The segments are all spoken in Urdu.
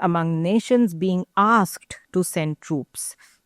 among nations being asked to send troops।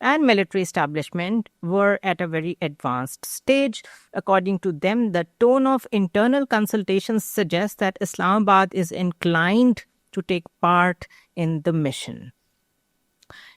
and military establishment were at a very advanced stage. According to them, the tone of internal consultations suggests that Islamabad is inclined to take part in the mission.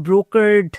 brokered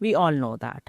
we all know that.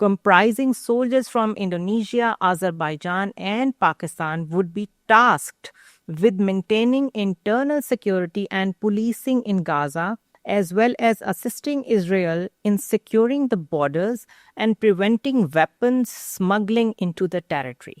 comprising soldiers from Indonesia, Azerbaijan and Pakistan would be tasked with maintaining internal security and policing in Gaza, as well as assisting Israel in securing the borders and preventing weapons smuggling into the territory.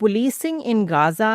policing in Gaza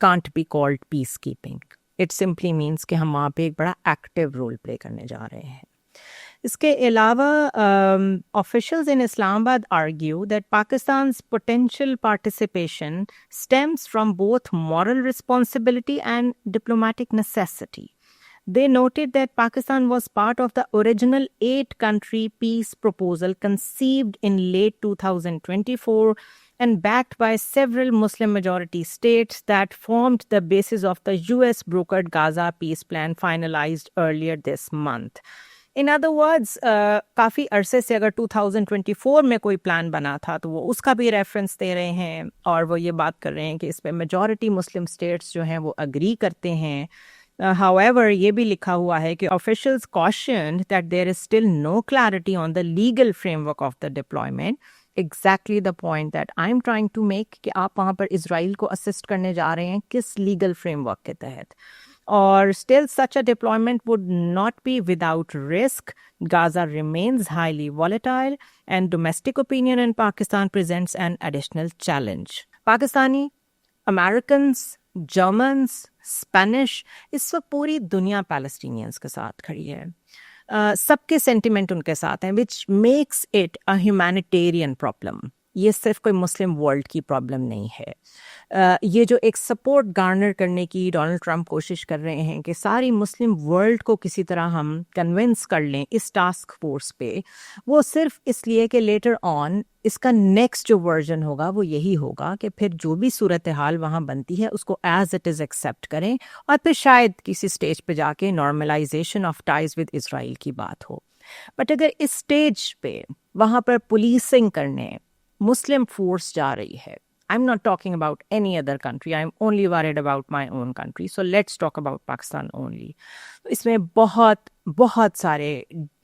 can't be called peacekeeping. It simply means کہ ہم وہاں پہ ایک بڑا ایکٹیو رول پلے کرنے جا رہے ہیں. اس کے علاوہ officials in Islamabad argue that Pakistan's potential participation stems from both moral responsibility and diplomatic necessity. They noted that Pakistan was part of the original 8-country peace proposal conceived in late 2024 and backed by several Muslim-majority states that formed the basis of the US-brokered Gaza peace plan finalized earlier this month. In other words, کافی عرصے سے اگر 2024 میں کوئی پلان بنا تھا تو وہ اس کا بھی ریفرنس دے رہے ہیں اور وہ یہ بات کر رہے ہیں کہ اس پہ میجورٹی مسلم اسٹیٹس جو ہیں وہ اگری کرتے ہیں. However, یہ بھی لکھا ہوا ہے کہ officials cautioned that there is still no clarity on the legal framework of the deployment. Exactly the point that I'm trying to make کہ آپ وہاں پر اسرائیل کو اسسٹ کرنے جا رہے ہیں کس لیگل فریم ورک کے تحت. اور still such a deployment would not be without risk. Gaza remains highly volatile and domestic opinion in Pakistan presents an additional challenge. Pakistani, Americans, Germans, Spanish اس وقت پوری دنیا پیلسٹینینز کے ساتھ کھڑی ہے. سب کے سینٹیمنٹ ان کے ساتھ ہیں which makes it a humanitarian problem. یہ صرف کوئی مسلم ورلڈ کی پرابلم نہیں ہے. یہ جو ایک سپورٹ گارنر کرنے کی ڈونلڈ ٹرمپ کوشش کر رہے ہیں کہ ساری مسلم ورلڈ کو کسی طرح ہم کنونس کر لیں اس ٹاسک فورس پہ, وہ صرف اس لیے کہ لیٹر آن اس کا نیکسٹ جو ورژن ہوگا وہ یہی ہوگا کہ پھر جو بھی صورتحال وہاں بنتی ہے اس کو ایز اٹ از ایکسیپٹ کریں اور پھر شاید کسی سٹیج پہ جا کے نارملائزیشن آف ٹائز ود اسرائیل کی بات ہو. بٹ اگر اس سٹیج پہ وہاں پر پولیسنگ کرنے مسلم فورس جا رہی ہے, I'm not talking about any other country. I'm only worried about my own country. So let's talk about Pakistan only. اس میں بہت سارے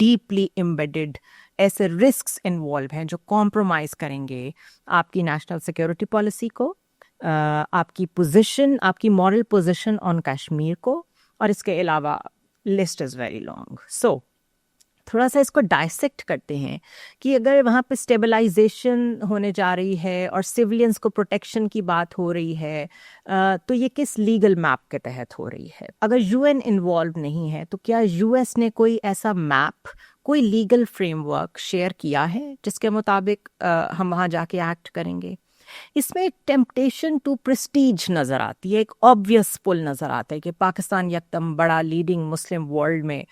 ڈیپلی امبیڈڈ ایسے رسکس انوالو ہیں جو کمپرومائز کریں گے آپ کی نیشنل سیکورٹی پالیسی کو, آپ کی پوزیشن, آپ کی مورل پوزیشن آن کشمیر کو, اور اس کے علاوہ لسٹ از ویری لانگ. سو تھوڑا سا اس کو ڈائسیکٹ کرتے ہیں کہ اگر وہاں پہ اسٹیبلائزیشن ہونے جا رہی ہے اور سویلینس کو پروٹیکشن کی بات ہو رہی ہے تو یہ کس لیگل میپ کے تحت ہو رہی ہے. اگر یو این انوالو نہیں ہے تو کیا یو ایس نے کوئی ایسا میپ, کوئی لیگل فریم ورک شیئر کیا ہے جس کے مطابق ہم وہاں جا کے ایکٹ کریں گے؟ اس میں ایک ٹیمپٹیشن ٹو پریسٹیج نظر آتی ہے, ایک آبویس پل نظر آتا ہے کہ پاکستان یکدم بڑا لیڈنگ مسلم ورلڈ میں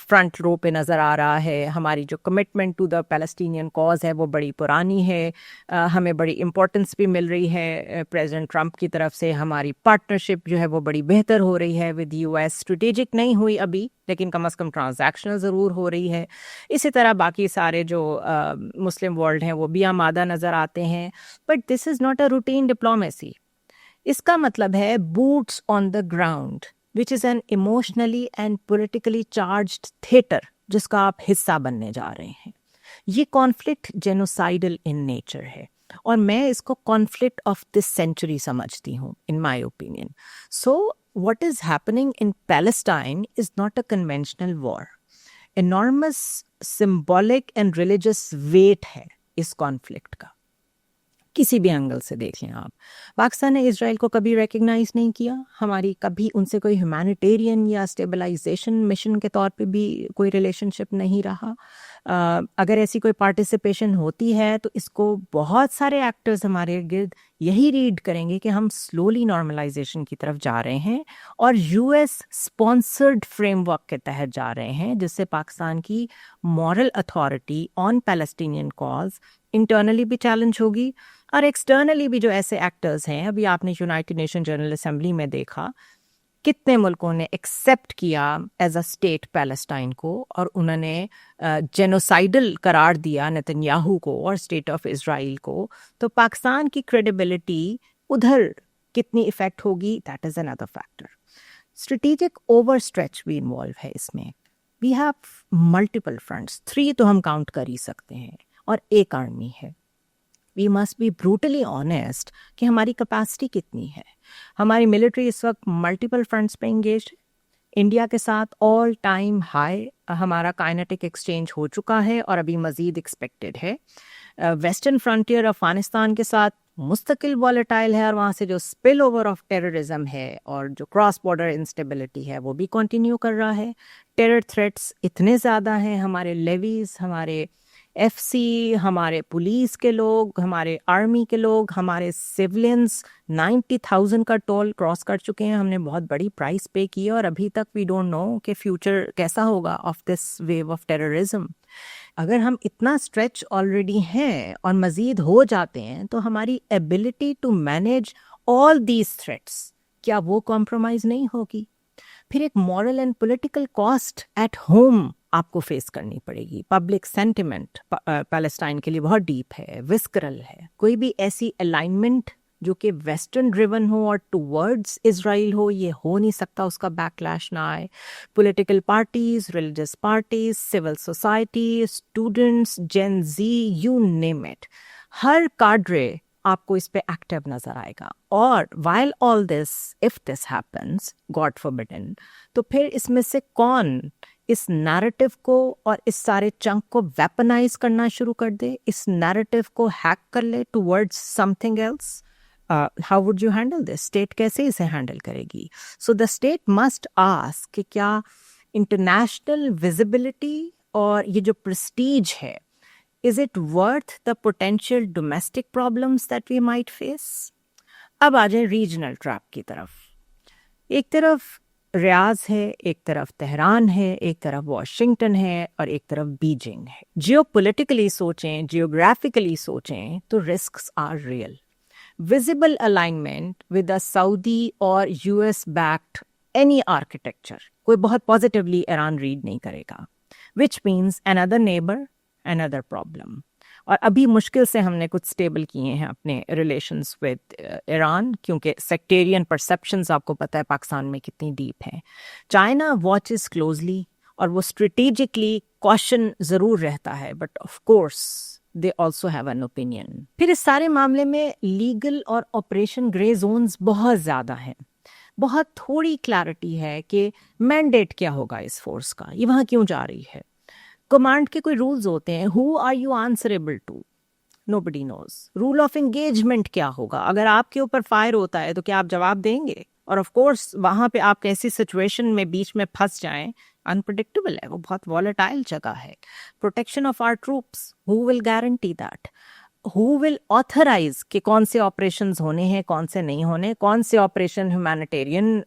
فرنٹ رو پہ نظر آ رہا ہے. ہماری جو commitment to the Palestinian cause ہے وہ بڑی پرانی ہے, ہمیں بڑی امپورٹنس بھی مل رہی ہے پریزیڈنٹ ٹرمپ کی طرف سے. ہماری پارٹنرشپ جو ہے وہ بڑی بہتر ہو رہی ہے ود یو ایس. اسٹریٹجک نہیں ہوئی ابھی لیکن کم از کم ٹرانزیکشنل ضرور ہو رہی ہے. اسی طرح باقی سارے جو مسلم ورلڈ ہیں وہ بھی آمادہ نظر آتے ہیں. But this is not a routine diplomacy. اس کا مطلب ہے boots on the ground which is an emotionally and politically charged theater جس کا آپ حصہ بننے جا رہے ہیں. یہ کانفلکٹ جینوسائڈل ان نیچر ہے اور میں اس کو کانفلکٹ آف دس سینچری سمجھتی ہوں in my opinion. So what is happening in Palestine is not a conventional war. Enormous symbolic and religious weight ہے اس کانفلکٹ کا. کسی بھی اینگل سے دیکھ لیں آپ. پاکستان نے اسرائیل کو کبھی ریکگنائز نہیں کیا, ہماری کبھی ان سے کوئی ہیومینیٹیرین یا اسٹیبلائزیشن مشن کے طور پہ بھی کوئی ریلیشن شپ نہیں رہا. اگر ایسی کوئی پارٹیسپیشن ہوتی ہے تو اس کو بہت سارے ایکٹرز ہمارے گرد یہی ریڈ کریں گے کہ ہم سلولی نارملائزیشن کی طرف جا رہے ہیں اور U S sponsored frame work کے تحت جا رہے ہیں جس سے پاکستان کی مورل اتھارٹی آن پیلسٹینین کاز انٹرنلی بھی چیلنج ہوگی اور ایکسٹرنلی بھی. جو ایسے ایکٹرز ہیں, ابھی آپ نے یونائٹڈ نیشن جنرل اسمبلی میں دیکھا کتنے ملکوں نے ایکسیپٹ کیا ایز اے اسٹیٹ پیلسٹائن کو اور انہوں نے جینوسائڈل قرار دیا نتنیاہو کو اور اسٹیٹ آف اسرائیل کو. تو پاکستان کی کریڈیبلٹی ادھر کتنی افیکٹ ہوگی, that is another factor. Strategic over stretch بھی انوالو ہے اس میں. وی ہیو ملٹیپل فرنٹس, 3 تو ہم کاؤنٹ کر ہی سکتے ہیں اور ایک آرمی ہے. We must be brutally honest کہ ہماری کیپیسٹی کتنی ہے. ہماری ملٹری اس وقت ملٹیپل فرنٹس پہ انگیجڈ. انڈیا کے ساتھ آل ٹائم ہائی ہمارا کائنیٹک ایکسچینج ہو چکا ہے اور ابھی مزید ایکسپیکٹڈ ہے. ویسٹرن فرنٹیئر افغانستان کے ساتھ مستقل والیٹائل ہے اور وہاں سے جو اسپل اوور آف ٹیررزم ہے اور جو کراس بارڈر انسٹیبلٹی ہے وہ بھی کنٹینیو کر رہا ہے. ٹیرر تھریٹس اتنے زیادہ ہیں, ہمارے لیویز, ہمارے ایف سی, ہمارے پولیس کے لوگ, ہمارے آرمی کے لوگ, ہمارے سولینس 90,000 کا ٹول کراس کر چکے ہیں. ہم نے بہت بڑی پرائس پے کی ہے اور ابھی تک وی ڈونٹ نو کہ فیوچر کیسا ہوگا of this view of terrorism. اگر ہم اتنا اسٹریچ آلریڈی ہیں اور مزید ہو جاتے ہیں تو ہماری ability to manage all these threats کیا وہ کمپرومائز نہیں ہوگی؟ پھر ایک moral and political cost at home آپ کو فیس کرنی پڑے گی. پبلک سینٹیمنٹ پیلسٹائن کے لیے بہت ڈیپ ہے, وسکرل ہے. کوئی بھی ایسی الائنمنٹ جو کہ ویسٹرن ڈریون ہو اور ٹوورڈز اسرائیل ہو, یہ ہو نہیں سکتا, اس کا بیک لیش نہ آئے. Political parties, religious parties, civil society, students, gen Z, you name it, ہر کاڈرے آپ کو اس پہ ایکٹیو نظر آئے گا. اور while all this, if this happens, God forbidden, تو پھر اس میں سے کون اس نیریٹو کو اور اس سارے چنک کو ویپنائز کرنا شروع کر دے, اس نیریٹو کو ہیک کر لے towards something else? How would you handle this? State کیسے اسے ہینڈل کرے گی؟ So the state must ask کہ کیا انٹرنیشنل ویزیبلٹی اور یہ جو پرسٹیج ہے, is it worth the potential domestic problems that we might face? اب آ جائیں ریجنل ٹریپ کی طرف. ایک طرف ریاض ہے, ایک طرف تہران ہے, ایک طرف واشنگٹن ہے اور ایک طرف بیجنگ ہے. جیو پولیٹیکلی سوچیں, جیوگرافیکلی سوچیں تو risks are real. Visible alignment with a Saudi اور U S backed any architecture کوئی بہت پازیٹیولی ایران ریڈ نہیں کرے گا, وچ مینس اندر نیبر, اندر پرابلم. اور ابھی مشکل سے ہم نے کچھ اسٹیبل کیے ہیں اپنے ریلیشنز ود ایران, کیونکہ سیکٹیرین پرسیپشنز آپ کو پتہ ہے پاکستان میں کتنی ڈیپ ہیں. چائنا واچز کلوزلی اور وہ اسٹریٹیجکلی کوشچن ضرور رہتا ہے, but of course they also have an opinion. پھر اس سارے معاملے میں لیگل اور آپریشن گرے زونز بہت زیادہ ہیں. بہت تھوڑی کلیئرٹی ہے کہ مینڈیٹ کیا ہوگا اس فورس کا, یہ وہاں کیوں جا رہی ہے. کمانڈ کے کوئی رولز ہوتے ہیں, who are you answerable to? Nobody knows. Rule of engagement کیا ہوگا, اگر آپ کے اوپر فائر ہوتا ہے تو کیا آپ جواب دیں گے؟ اور آف کورس وہاں پہ آپ کیسی سچویشن میں بیچ میں پھنس جائیں, انپریڈکٹیبل ہے, وہ بہت والیٹائل جگہ ہے. Protection of our troops, who will guarantee that? who will authorize کہ کون سے آپریشنز ہونے ہیں, کون سے نہیں ہونے, کون سے آپریشن ہیومینیٹیرین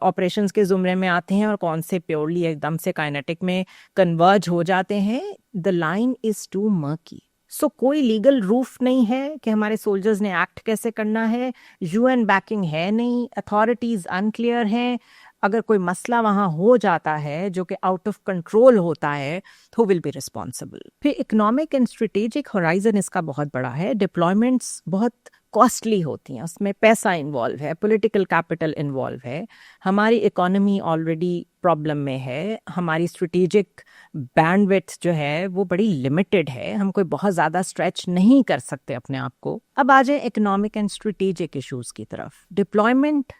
آپریشنز کے زمرے میں آتے ہیں اور کون سے پیورلی ایک دم سے کائنیٹک میں کنورج ہو جاتے ہیں. the line is too murky. سو کوئی لیگل روف نہیں ہے کہ ہمارے سولجرز نے ایکٹ کیسے کرنا ہے, یو این بیکنگ ہے نہیں, اتھارٹیز انکلیئر ہیں. اگر کوئی مسئلہ وہاں ہو جاتا ہے جو کہ آؤٹ آف کنٹرول ہوتا ہے تو ول بی ریسپانسبل. پھر اکنامک اینڈ اسٹریٹجک ہورائزن اس کا بہت بڑا ہے. ڈپلائمنٹس بہت کاسٹلی ہوتی ہیں, اس میں پیسہ انوالو ہے, پولیٹیکل کیپٹل انوالو ہے. ہماری اکانومی آلریڈی پرابلم میں ہے, ہماری اسٹریٹجک بینڈ ویڈتھ جو ہے وہ بڑی لمیٹڈ ہے, ہم کوئی بہت زیادہ اسٹریچ نہیں کر سکتے اپنے آپ کو. اب آ جائیں اکنامک اینڈ اسٹریٹجک ایشوز کی طرف. ڈپلائمنٹ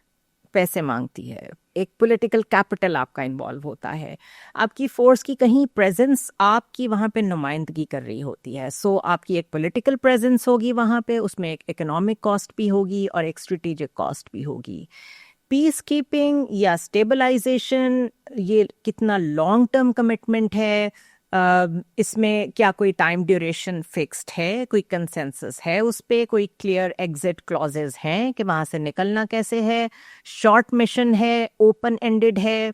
پیسے مانگتی ہے, ایک پولیٹیکل کیپٹل آپ کا انوالو ہوتا ہے, آپ کی فورس کی کہیں پریزنس آپ کی وہاں پہ نمائندگی کر رہی ہوتی ہے. سو آپ کی ایک پولیٹیکل پریزنس ہوگی وہاں پہ, اس میں ایک اکنامک کاسٹ بھی ہوگی اور ایک اسٹریٹجک کاسٹ بھی ہوگی. پیس کیپنگ یا اسٹیبلائزیشن, یہ کتنا لانگ ٹرم کمٹمنٹ ہے, اس میں کیا کوئی ٹائم ڈیوریشن فکسڈ ہے, کوئی کنسنسس ہے اس پہ, کوئی کلیئر ایگزٹ کلازز ہیں کہ وہاں سے نکلنا کیسے ہے, شارٹ مشن ہے, اوپن اینڈڈ ہے,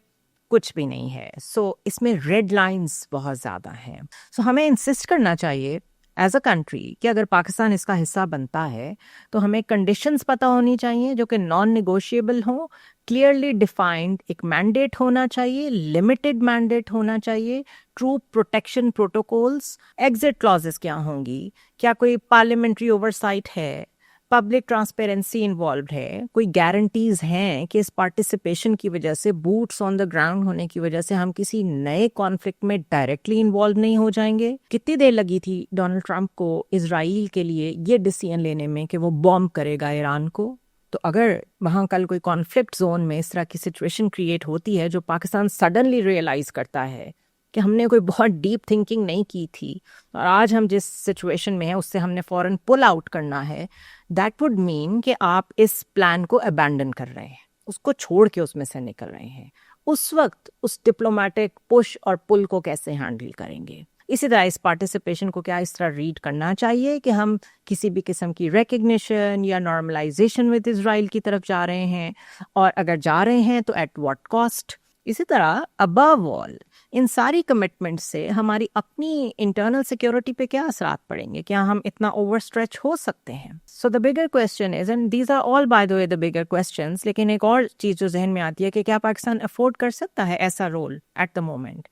کچھ بھی نہیں ہے. سو اس میں ریڈ لائنز بہت زیادہ ہیں. سو ہمیں انسسٹ کرنا چاہیے ایز اے کنٹری کہ اگر پاکستان اس کا حصہ بنتا ہے تو ہمیں کنڈیشنز پتہ ہونی چاہیے جو کہ نان نیگوشیبل ہوں, کلیئرلی ڈیفائنڈ ایک مینڈیٹ ہونا چاہیے, لمیٹڈ مینڈیٹ ہونا چاہیے, troop protection protocols, exit clauses کیا ہوں گی, کیا کوئی پارلیمنٹری اوورسائٹ ہے, پبلک ٹرانسپیرنسی انوالوڈ ہے, کوئی گارنٹیز ہیں کہ اس پارٹیسپیشن کی وجہ سے, بوٹس آن دا گراؤنڈ ہونے کی وجہ سے ہم کسی نئے کانفلکٹ میں ڈائریکٹلی انوالو نہیں ہو جائیں گے. کتنی دیر لگی تھی ڈونلڈ ٹرمپ کو اسرائیل کے لیے یہ ڈیسیژن لینے میں کہ وہ بومب کرے گا ایران کو. تو اگر وہاں کل کوئی کانفلکٹ زون میں اس طرح کی سچویشن کریٹ ہوتی ہے جو پاکستان سڈنلی ریئلائز کرتا ہے کہ ہم نے کوئی بہت ڈیپ تھنکنگ نہیں کی تھی اور آج ہم جس سچویشن میں ہیں اس سے ہم نے فوراً پل آؤٹ کرنا ہے، دیٹ وڈ مین کہ آپ اس پلان کو ابینڈن کر رہے ہیں، اس کو چھوڑ کے اس میں سے نکل رہے ہیں. اس وقت اس ڈپلومیٹک پش اور پل کو کیسے ہینڈل کریں گے؟ اسی طرح اس پارٹیسپیشن کو کیا اس طرح ریڈ کرنا چاہیے کہ ہم کسی بھی قسم کی ریکگنیشن یا نارملائزیشن ود اسرائیل کی طرف جا رہے ہیں، اور اگر جا رہے ہیں تو ایٹ واٹ کاسٹ؟ اسی طرح ابو آل ان ساری کمٹمنٹ سے ہماری اپنی انٹرنل سیکیورٹی پہ کیا اثرات پڑیں گے؟ کیا ہم اتنا اوور اسٹریچ ہو سکتے ہیں؟ So the bigger question is, and these are all by the way the bigger questions, لیکن ایک اور چیز جو ذہن میں آتی ہے کہ کیا پاکستان افورڈ کر سکتا ہے ایسا role at the moment?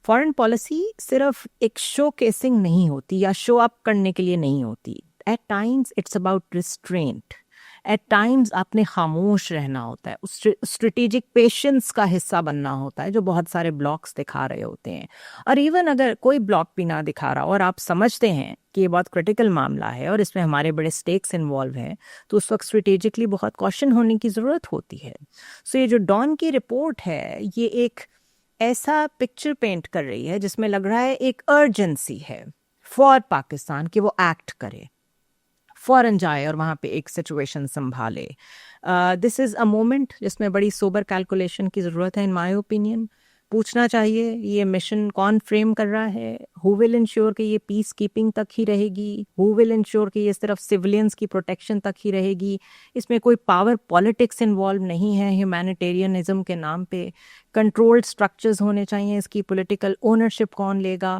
Foreign policy صرف ایک شو کیسنگ نہیں ہوتی یا شو اپ کرنے کے لیے نہیں ہوتی. At times it's about restraint. At times آپ نے خاموش رہنا ہوتا ہے، اسٹریٹجک پیشنس کا حصہ بننا ہوتا ہے جو بہت سارے بلاکس دکھا رہے ہوتے ہیں. اور ایون اگر کوئی بلاک بھی نہ دکھا رہا اور آپ سمجھتے ہیں کہ یہ بہت کرٹیکل معاملہ ہے اور اس میں ہمارے بڑے سٹیکس انوالو ہیں، تو اس وقت اسٹریٹجکلی بہت کوشن ہونے کی ضرورت ہوتی ہے. سو یہ جو ڈان کی رپورٹ ہے یہ ایک ایسا پکچر پینٹ کر رہی ہے جس میں لگ رہا ہے ایک ارجنسی ہے فار پاکستان کہ وہ ایکٹ کرے، فوراً جائے اور وہاں پہ ایک سچویشن سنبھالے. دس از اے مومنٹ جس میں بڑی سوبر کیلکولیشن کی ضرورت ہے. ان مائی اوپینین پوچھنا چاہیے یہ مشن کون فریم کر رہا ہے، ہو ول انشور کہ یہ پیس کیپنگ تک ہی رہے گی، ہو ول انشور کہ یہ صرف سولینس کی پروٹیکشن تک ہی رہے گی، اس میں کوئی پاور پالیٹکس انوالو نہیں ہے ہیومینیٹیرینزم کے نام پہ. کنٹرولڈ سٹرکچرز ہونے چاہیے، اس کی پولیٹیکل اونرشپ کون لے گا.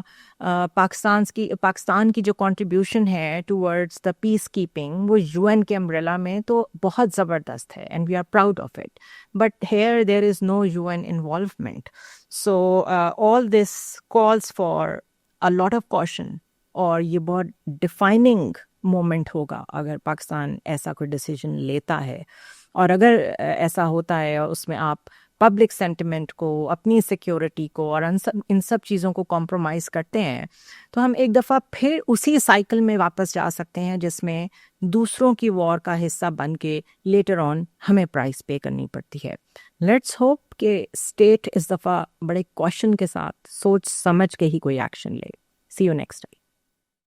پاکستان کی جو کنٹریبیوشن ہے ٹورڈز دا پیس کیپنگ وہ UN کے امبریلا میں تو بہت زبردست ہے and we are proud of it, but here there is no UN involvement. So all this calls for a lot of caution, اور یہ بہت ڈیفائننگ مومنٹ ہوگا اگر پاکستان ایسا کوئی ڈیسیجن لیتا ہے. اور اگر ایسا ہوتا ہے اور اس میں آپ پبلک سینٹیمنٹ کو، اپنی سیکیورٹی کو اور ان سب چیزوں کو کمپرومائز کرتے ہیں، تو ہم ایک دفعہ پھر اسی سائیکل میں واپس جا سکتے ہیں جس میں دوسروں کی وار کا حصہ بن کے لیٹر آن ہمیں پرائس پے کرنی پڑتی ہے. لیٹس ہوپ کہ اسٹیٹ اس دفعہ بڑے کوشن کے ساتھ سوچ سمجھ کے ہی کوئی ایکشن لے. سی یو نیکسٹ ٹائم.